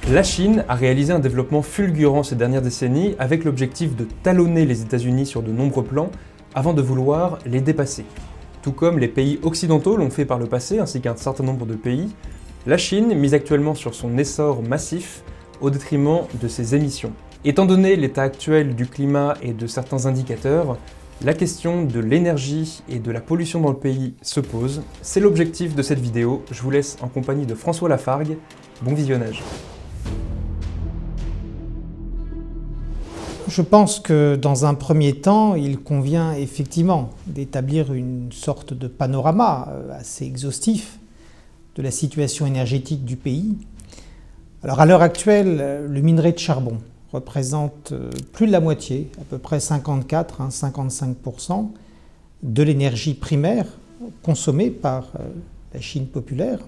La Chine a réalisé un développement fulgurant ces dernières décennies avec l'objectif de talonner les États-Unis sur de nombreux plans avant de vouloir les dépasser. Tout comme les pays occidentaux l'ont fait par le passé, ainsi qu'un certain nombre de pays, la Chine mise actuellement sur son essor massif au détriment de ses émissions. Étant donné l'état actuel du climat et de certains indicateurs, la question de l'énergie et de la pollution dans le pays se pose. C'est l'objectif de cette vidéo. Je vous laisse en compagnie de François Lafargue. Bon visionnage. Je pense que dans un premier temps, il convient effectivement d'établir une sorte de panorama assez exhaustif de la situation énergétique du pays. Alors à l'heure actuelle, le minerai de charbon représente plus de la moitié, à peu près 54-55% de l'énergie primaire consommée par la Chine populaire.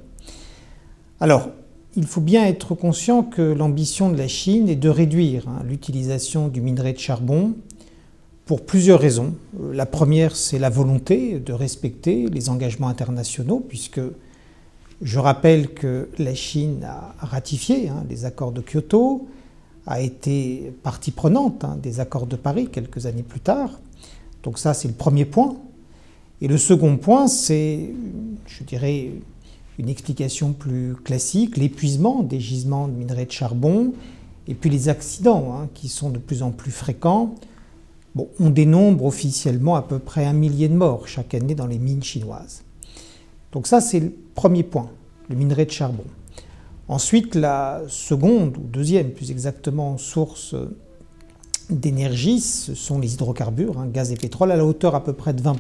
Alors, il faut bien être conscient que l'ambition de la Chine est de réduire l'utilisation du minerai de charbon pour plusieurs raisons. La première, c'est la volonté de respecter les engagements internationaux, puisque je rappelle que la Chine a ratifié les accords de Kyoto, a été partie prenante des accords de Paris quelques années plus tard. Donc ça, c'est le premier point. Et le second point, c'est, je dirais, une explication plus classique, l'épuisement des gisements de minerai de charbon et puis les accidents qui sont de plus en plus fréquents. Bon, on dénombre officiellement à peu près 1 millier de morts chaque année dans les mines chinoises. Donc ça, c'est le premier point, le minerai de charbon. Ensuite, la seconde, ou deuxième plus exactement, source d'énergie, ce sont les hydrocarbures, gaz et pétrole, à la hauteur à peu près de 20%.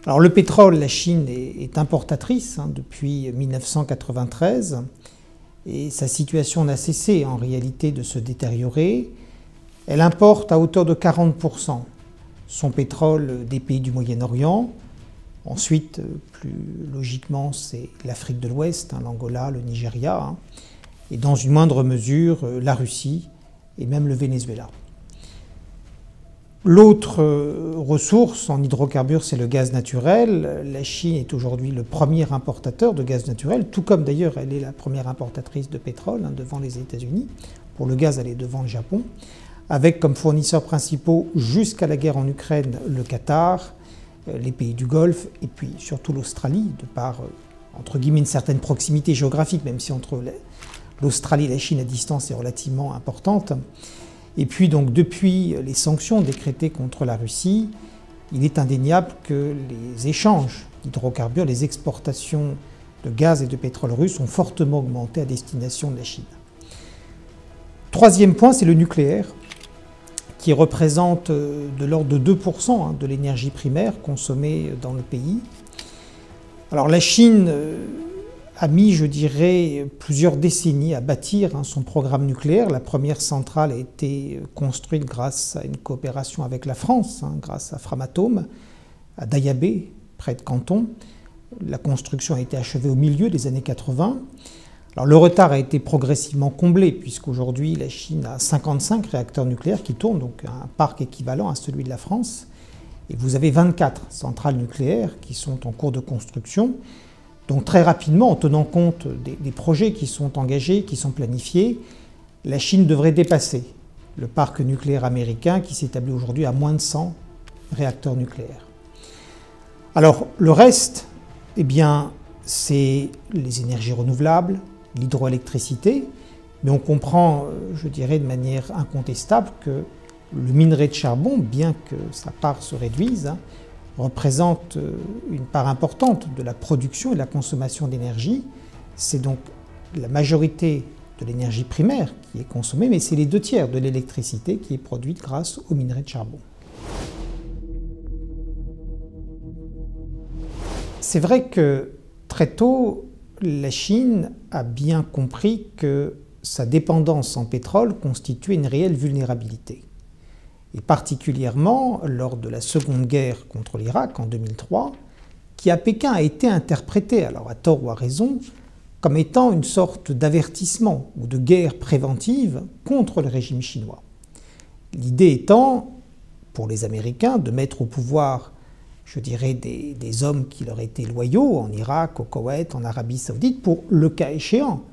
Alors le pétrole, la Chine est importatrice depuis 1993 et sa situation n'a cessé en réalité de se détériorer. Elle importe à hauteur de 40% son pétrole des pays du Moyen-Orient. Ensuite, plus logiquement, c'est l'Afrique de l'Ouest, l'Angola, le Nigeria, et dans une moindre mesure, la Russie et même le Venezuela. L'autre ressource en hydrocarbures, c'est le gaz naturel. La Chine est aujourd'hui le premier importateur de gaz naturel, tout comme d'ailleurs elle est la première importatrice de pétrole devant les États-Unis. Pour le gaz, elle est devant le Japon, avec comme fournisseurs principaux jusqu'à la guerre en Ukraine le Qatar, les pays du Golfe et puis surtout l'Australie, de par, entre guillemets, une certaine proximité géographique, même si entre l'Australie et la Chine, la distance est relativement importante. Et puis donc depuis les sanctions décrétées contre la Russie, il est indéniable que les échanges d'hydrocarbures, les exportations de gaz et de pétrole russe ont fortement augmenté à destination de la Chine. Troisième point, c'est le nucléaire, qui représente de l'ordre de 2% de l'énergie primaire consommée dans le pays. Alors la Chine a mis, je dirais, plusieurs décennies à bâtir son programme nucléaire. La première centrale a été construite grâce à une coopération avec la France, grâce à Framatome, à Dayabé, près de Canton. La construction a été achevée au milieu des années 80. Alors, le retard a été progressivement comblé, puisqu'aujourd'hui, la Chine a 55 réacteurs nucléaires qui tournent, donc un parc équivalent à celui de la France. Et vous avez 24 centrales nucléaires qui sont en cours de construction. Donc très rapidement, en tenant compte des projets qui sont engagés, qui sont planifiés, la Chine devrait dépasser le parc nucléaire américain qui s'établit aujourd'hui à moins de 100 réacteurs nucléaires. Alors le reste, eh bien, c'est les énergies renouvelables, l'hydroélectricité, mais on comprend, je dirais de manière incontestable, que le minerai de charbon, bien que sa part se réduise, représente une part importante de la production et de la consommation d'énergie. C'est donc la majorité de l'énergie primaire qui est consommée, mais c'est les 2/3 de l'électricité qui est produite grâce au minerai de charbon. C'est vrai que très tôt, la Chine a bien compris que sa dépendance en pétrole constituait une réelle vulnérabilité. Et particulièrement lors de la Seconde Guerre contre l'Irak en 2003, qui à Pékin a été interprétée, alors à tort ou à raison, comme étant une sorte d'avertissement ou de guerre préventive contre le régime chinois. L'idée étant, pour les Américains, de mettre au pouvoir, je dirais, des hommes qui leur étaient loyaux en Irak, au Koweït, en Arabie Saoudite, pour, le cas échéant,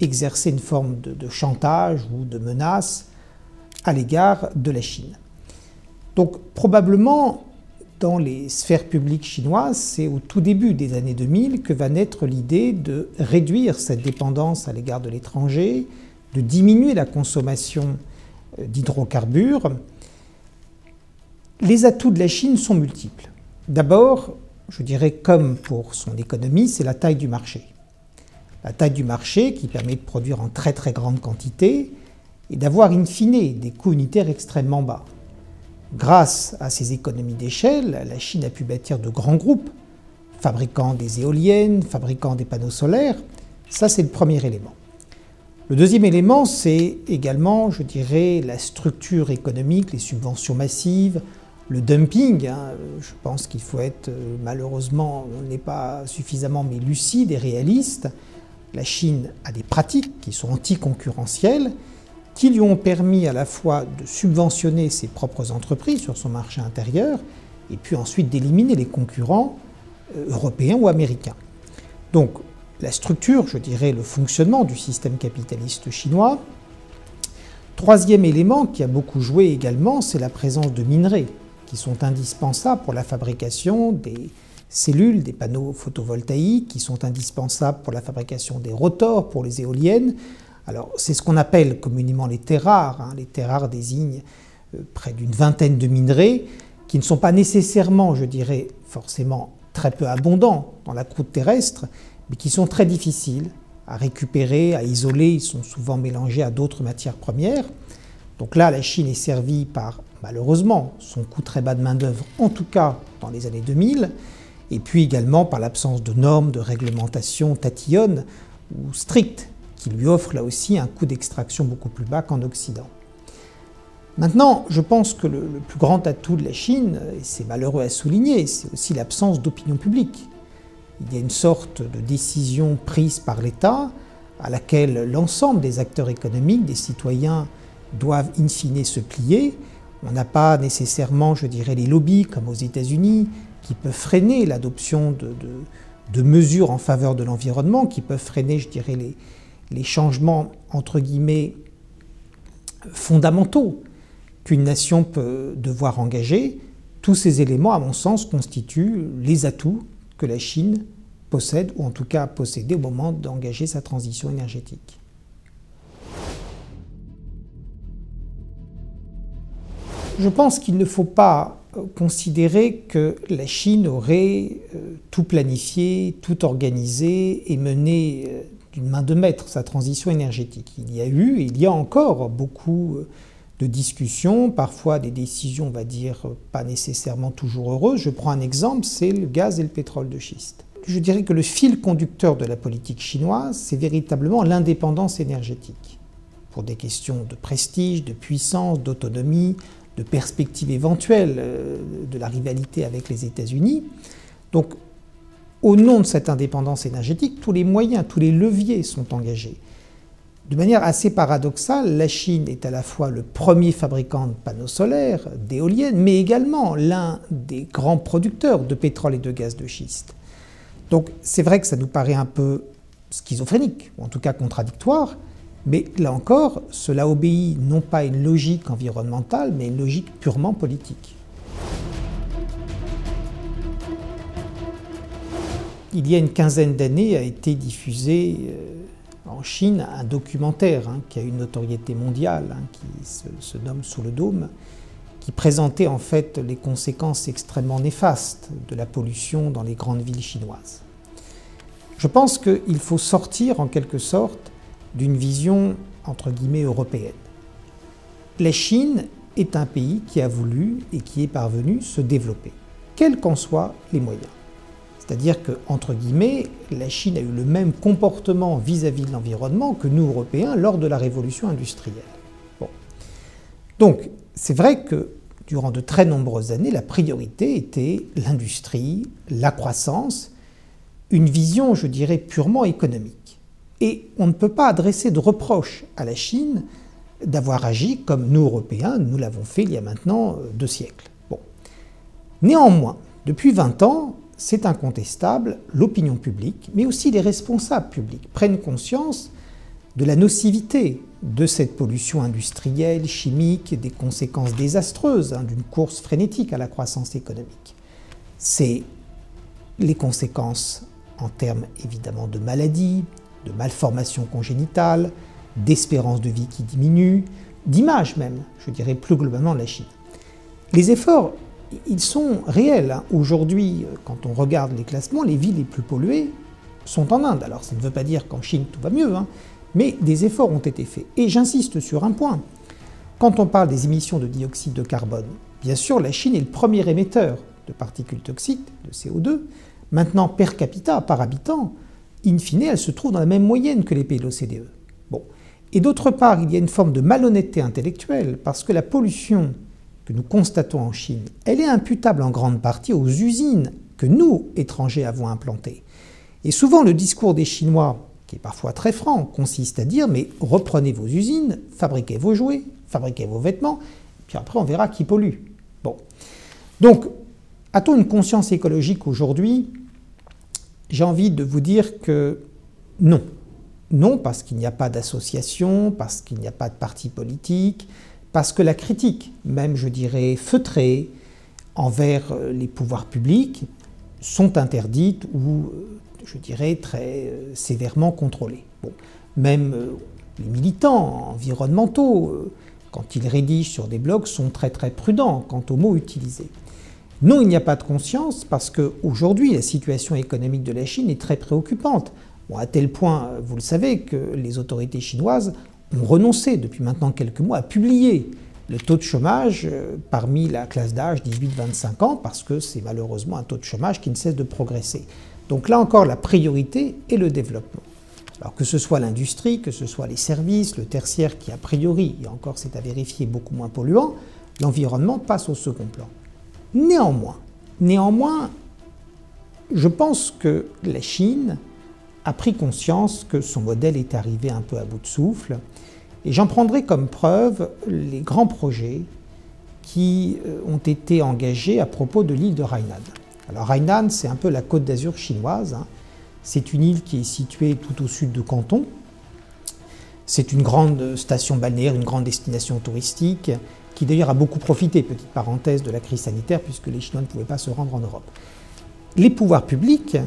exercer une forme de chantage ou de menace à l'égard de la Chine. Donc probablement, dans les sphères publiques chinoises, c'est au tout début des années 2000 que va naître l'idée de réduire cette dépendance à l'égard de l'étranger, de diminuer la consommation d'hydrocarbures. Les atouts de la Chine sont multiples. D'abord, je dirais comme pour son économie, c'est la taille du marché. La taille du marché qui permet de produire en très très grande quantité et d'avoir in fine des coûts unitaires extrêmement bas. Grâce à ces économies d'échelle, la Chine a pu bâtir de grands groupes, fabriquant des éoliennes, fabriquant des panneaux solaires. Ça, c'est le premier élément. Le deuxième élément, c'est également, je dirais, la structure économique, les subventions massives, le dumping. Je pense qu'il faut être, malheureusement, on n'est pas suffisamment mais lucide et réaliste. La Chine a des pratiques qui sont anticoncurrentielles, qui lui ont permis à la fois de subventionner ses propres entreprises sur son marché intérieur et puis ensuite d'éliminer les concurrents européens ou américains. Donc la structure, je dirais le fonctionnement du système capitaliste chinois. Troisième élément qui a beaucoup joué également, c'est la présence de minerais qui sont indispensables pour la fabrication des cellules, des panneaux photovoltaïques, qui sont indispensables pour la fabrication des rotors, pour les éoliennes. Alors, c'est ce qu'on appelle communément les terres rares. Les terres rares désignent près d'une vingtaine de minerais qui ne sont pas nécessairement, je dirais, forcément très peu abondants dans la croûte terrestre, mais qui sont très difficiles à récupérer, à isoler. Ils sont souvent mélangés à d'autres matières premières. Donc là, la Chine est servie par, malheureusement, son coût très bas de main-d'œuvre, en tout cas dans les années 2000, et puis également par l'absence de normes, de réglementation tatillonnes ou strictes, qui lui offre là aussi un coût d'extraction beaucoup plus bas qu'en Occident. Maintenant, je pense que le plus grand atout de la Chine, et c'est malheureux à souligner, c'est aussi l'absence d'opinion publique. Il y a une sorte de décision prise par l'État à laquelle l'ensemble des acteurs économiques, des citoyens, doivent in fine se plier. On n'a pas nécessairement, je dirais, les lobbies comme aux États-Unis qui peuvent freiner l'adoption de mesures en faveur de l'environnement, qui peuvent freiner, je dirais, les changements, entre guillemets, fondamentaux qu'une nation peut devoir engager. Tous ces éléments, à mon sens, constituent les atouts que la Chine possède, ou en tout cas a possédé au moment d'engager sa transition énergétique. Je pense qu'il ne faut pas considérer que la Chine aurait tout planifié, tout organisé et mené d'une main de maître sa transition énergétique. Il y a eu et il y a encore beaucoup de discussions, parfois des décisions, on va dire, pas nécessairement toujours heureuses. Je prends un exemple, c'est le gaz et le pétrole de schiste. Je dirais que le fil conducteur de la politique chinoise, c'est véritablement l'indépendance énergétique. Pour des questions de prestige, de puissance, d'autonomie, de perspective éventuelle de la rivalité avec les États-Unis. Donc, au nom de cette indépendance énergétique, tous les moyens, tous les leviers sont engagés. De manière assez paradoxale, la Chine est à la fois le premier fabricant de panneaux solaires, d'éoliennes, mais également l'un des grands producteurs de pétrole et de gaz de schiste. Donc c'est vrai que ça nous paraît un peu schizophrénique, ou en tout cas contradictoire, mais là encore, cela obéit non pas à une logique environnementale, mais à une logique purement politique. Il y a une quinzaine d'années a été diffusé en Chine un documentaire qui a une notoriété mondiale, qui se nomme Sous le dôme, qui présentait en fait les conséquences extrêmement néfastes de la pollution dans les grandes villes chinoises. Je pense qu'il faut sortir en quelque sorte d'une vision entre guillemets européenne. La Chine est un pays qui a voulu et qui est parvenu se développer, quels qu'en soient les moyens. C'est-à-dire que, entre guillemets, la Chine a eu le même comportement vis-à-vis de l'environnement que nous, Européens, lors de la révolution industrielle. Bon. Donc, c'est vrai que durant de très nombreuses années, la priorité était l'industrie, la croissance, une vision, je dirais, purement économique. Et on ne peut pas adresser de reproche à la Chine d'avoir agi comme nous, Européens, nous l'avons fait il y a maintenant 2 siècles. Bon. Néanmoins, depuis 20 ans, c'est incontestable, l'opinion publique, mais aussi les responsables publics, prennent conscience de la nocivité de cette pollution industrielle, chimique, des conséquences désastreuses d'une course frénétique à la croissance économique. C'est les conséquences en termes évidemment de maladies, de malformations congénitales, d'espérance de vie qui diminue, d'image même, je dirais plus globalement de la Chine. Les efforts, ils sont réels. Aujourd'hui, quand on regarde les classements, les villes les plus polluées sont en Inde. Alors ça ne veut pas dire qu'en Chine tout va mieux, mais des efforts ont été faits. Et j'insiste sur un point. Quand on parle des émissions de dioxyde de carbone, bien sûr, la Chine est le premier émetteur de particules toxiques, de CO2. Maintenant, per capita, par habitant, in fine, elle se trouve dans la même moyenne que les pays de l'OCDE. Bon. Et d'autre part, il y a une forme de malhonnêteté intellectuelle, parce que la pollution que nous constatons en Chine, elle est imputable en grande partie aux usines que nous, étrangers, avons implantées. Et souvent, le discours des Chinois, qui est parfois très franc, consiste à dire « mais reprenez vos usines, fabriquez vos jouets, fabriquez vos vêtements, puis après on verra qui pollue ». Bon. Donc, a-t-on une conscience écologique aujourd'hui? J'ai envie de vous dire que non. Non, parce qu'il n'y a pas d'association, parce qu'il n'y a pas de parti politique, parce que la critique, même je dirais feutrée, envers les pouvoirs publics, sont interdites ou, je dirais, très sévèrement contrôlées. Bon. Même les militants environnementaux, quand ils rédigent sur des blogs, sont très très prudents quant aux mots utilisés. Non, il n'y a pas de conscience parce qu'aujourd'hui, la situation économique de la Chine est très préoccupante. Bon, à tel point, vous le savez, que les autorités chinoises ont renoncé depuis maintenant quelques mois à publier le taux de chômage parmi la classe d'âge 18-25 ans parce que c'est malheureusement un taux de chômage qui ne cesse de progresser. Donc là encore, la priorité est le développement. Alors que ce soit l'industrie, que ce soit les services, le tertiaire qui a priori, et encore c'est à vérifier, beaucoup moins polluant, l'environnement passe au second plan. Néanmoins, je pense que la Chine a pris conscience que son modèle est arrivé un peu à bout de souffle. Et j'en prendrai comme preuve les grands projets qui ont été engagés à propos de l'île de Hainan. Alors Hainan, c'est un peu la Côte d'Azur chinoise. C'est une île qui est située tout au sud de Canton. C'est une grande station balnéaire, une grande destination touristique, qui d'ailleurs a beaucoup profité, petite parenthèse, de la crise sanitaire, puisque les Chinois ne pouvaient pas se rendre en Europe. Les pouvoirs publics,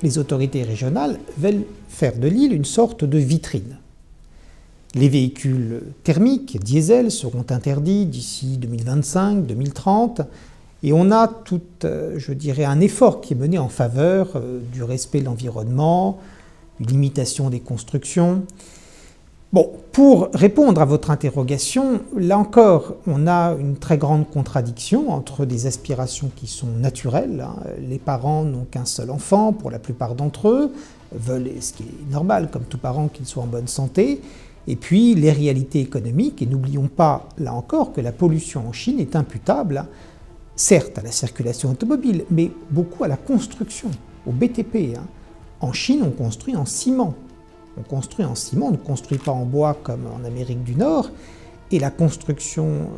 les autorités régionales, veulent faire de l'île une sorte de vitrine. Les véhicules thermiques, diesel, seront interdits d'ici 2025-2030, et on a tout, je dirais, un effort qui est mené en faveur du respect de l'environnement, une limitation des constructions. Bon, pour répondre à votre interrogation, là encore, on a une très grande contradiction entre des aspirations qui sont naturelles. Les parents n'ont qu'un seul enfant, pour la plupart d'entre eux, veulent, ce qui est normal, comme tout parent, qu'ils soient en bonne santé, et puis les réalités économiques, et n'oublions pas, là encore, que la pollution en Chine est imputable, certes à la circulation automobile, mais beaucoup à la construction, au BTP. En Chine, on construit en ciment. On construit en ciment, on ne construit pas en bois comme en Amérique du Nord. Et la construction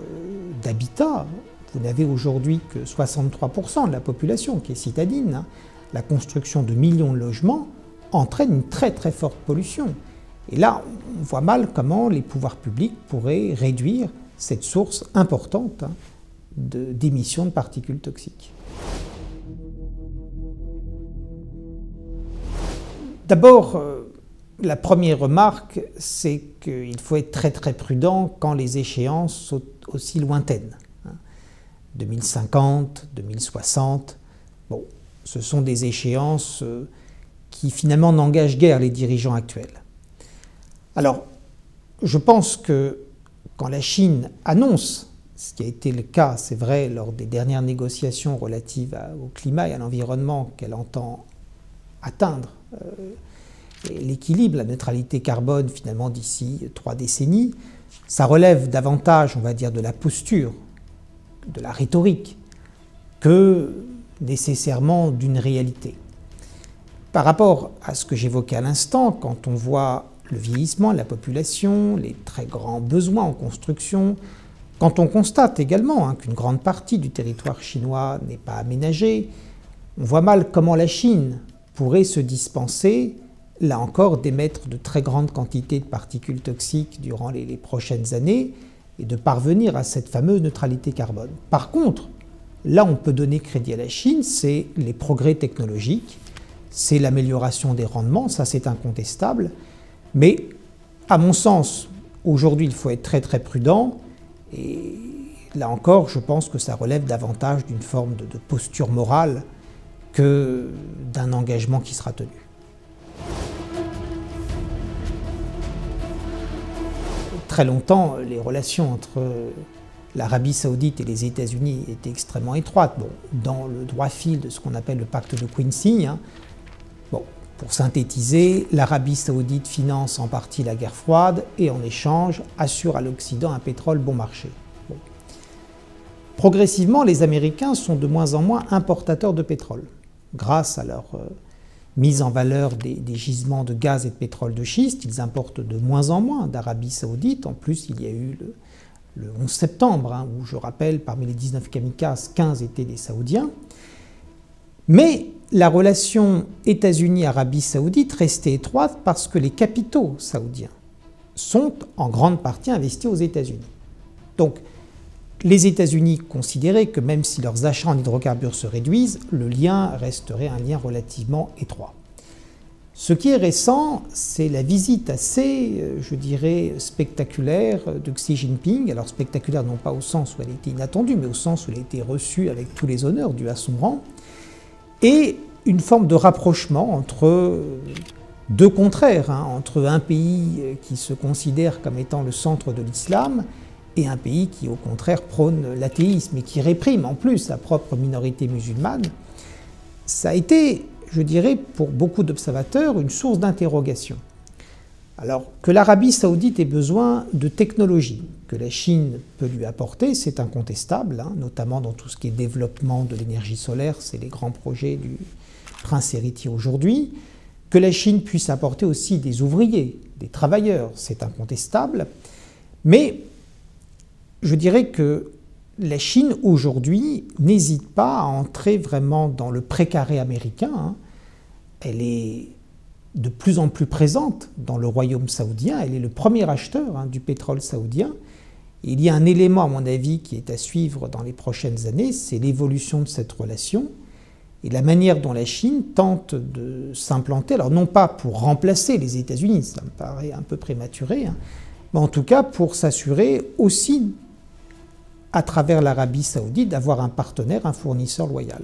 d'habitat, vous n'avez aujourd'hui que 63% de la population qui est citadine. La construction de millions de logements entraîne une très très forte pollution. Et là, on voit mal comment les pouvoirs publics pourraient réduire cette source importante d'émissions de particules toxiques. D'abord, la première remarque, c'est qu'il faut être très très prudent quand les échéances sont aussi lointaines. 2050, 2060, bon, ce sont des échéances qui finalement n'engagent guère les dirigeants actuels. Alors, je pense que quand la Chine annonce, ce qui a été le cas, c'est vrai, lors des dernières négociations relatives au climat et à l'environnement, qu'elle entend atteindre l'équilibre, la neutralité carbone finalement d'ici 3 décennies, ça relève davantage, on va dire, de la posture, de la rhétorique, que nécessairement d'une réalité. Par rapport à ce que j'évoquais à l'instant, quand on voit le vieillissement de la population, les très grands besoins en construction, quand on constate également qu'une grande partie du territoire chinois n'est pas aménagée, on voit mal comment la Chine pourrait se dispenser là encore, d'émettre de très grandes quantités de particules toxiques durant les prochaines années et de parvenir à cette fameuse neutralité carbone. Par contre, là on peut donner crédit à la Chine, c'est les progrès technologiques, c'est l'amélioration des rendements, ça c'est incontestable, mais à mon sens, aujourd'hui il faut être très très prudent, et là encore je pense que ça relève davantage d'une forme de posture morale que d'un engagement qui sera tenu. Très longtemps, les relations entre l'Arabie Saoudite et les États-Unis étaient extrêmement étroites, bon, dans le droit fil de ce qu'on appelle le pacte de Quincy. Bon, pour synthétiser, l'Arabie Saoudite finance en partie la guerre froide et en échange assure à l'Occident un pétrole bon marché. Bon. Progressivement, les Américains sont de moins en moins importateurs de pétrole, grâce à leur mise en valeur des gisements de gaz et de pétrole de schiste. Ils importent de moins en moins d'Arabie Saoudite. En plus, il y a eu le 11 septembre, où je rappelle, parmi les 19 kamikazes, 15 étaient des Saoudiens. Mais la relation États-Unis-Arabie Saoudite restait étroite parce que les capitaux saoudiens sont en grande partie investis aux États-Unis. Donc, les États-Unis considéraient que même si leurs achats en hydrocarbures se réduisent, le lien resterait un lien relativement étroit. Ce qui est récent, c'est la visite assez, je dirais, spectaculaire de Xi Jinping. Alors spectaculaire non pas au sens où elle était inattendue, mais au sens où elle a été reçue avec tous les honneurs dus à son rang, et une forme de rapprochement entre deux contraires, entre un pays qui se considère comme étant le centre de l'islam et un pays qui, au contraire, prône l'athéisme et qui réprime en plus sa propre minorité musulmane. Ça a été, je dirais, pour beaucoup d'observateurs, une source d'interrogation. Alors, que l'Arabie Saoudite ait besoin de technologie que la Chine peut lui apporter, c'est incontestable, notamment dans tout ce qui est développement de l'énergie solaire, c'est les grands projets du prince héritier aujourd'hui. Que la Chine puisse apporter aussi des ouvriers, des travailleurs, c'est incontestable. Mais je dirais que la Chine, aujourd'hui, n'hésite pas à entrer vraiment dans le précaré américain. Elle est de plus en plus présente dans le royaume saoudien. Elle est le premier acheteur du pétrole saoudien. Et il y a un élément, à mon avis, qui est à suivre dans les prochaines années, c'est l'évolution de cette relation et la manière dont la Chine tente de s'implanter, alors non pas pour remplacer les États-Unis, ça me paraît un peu prématuré, mais en tout cas pour s'assurer aussi, à travers l'Arabie Saoudite, d'avoir un partenaire, un fournisseur loyal.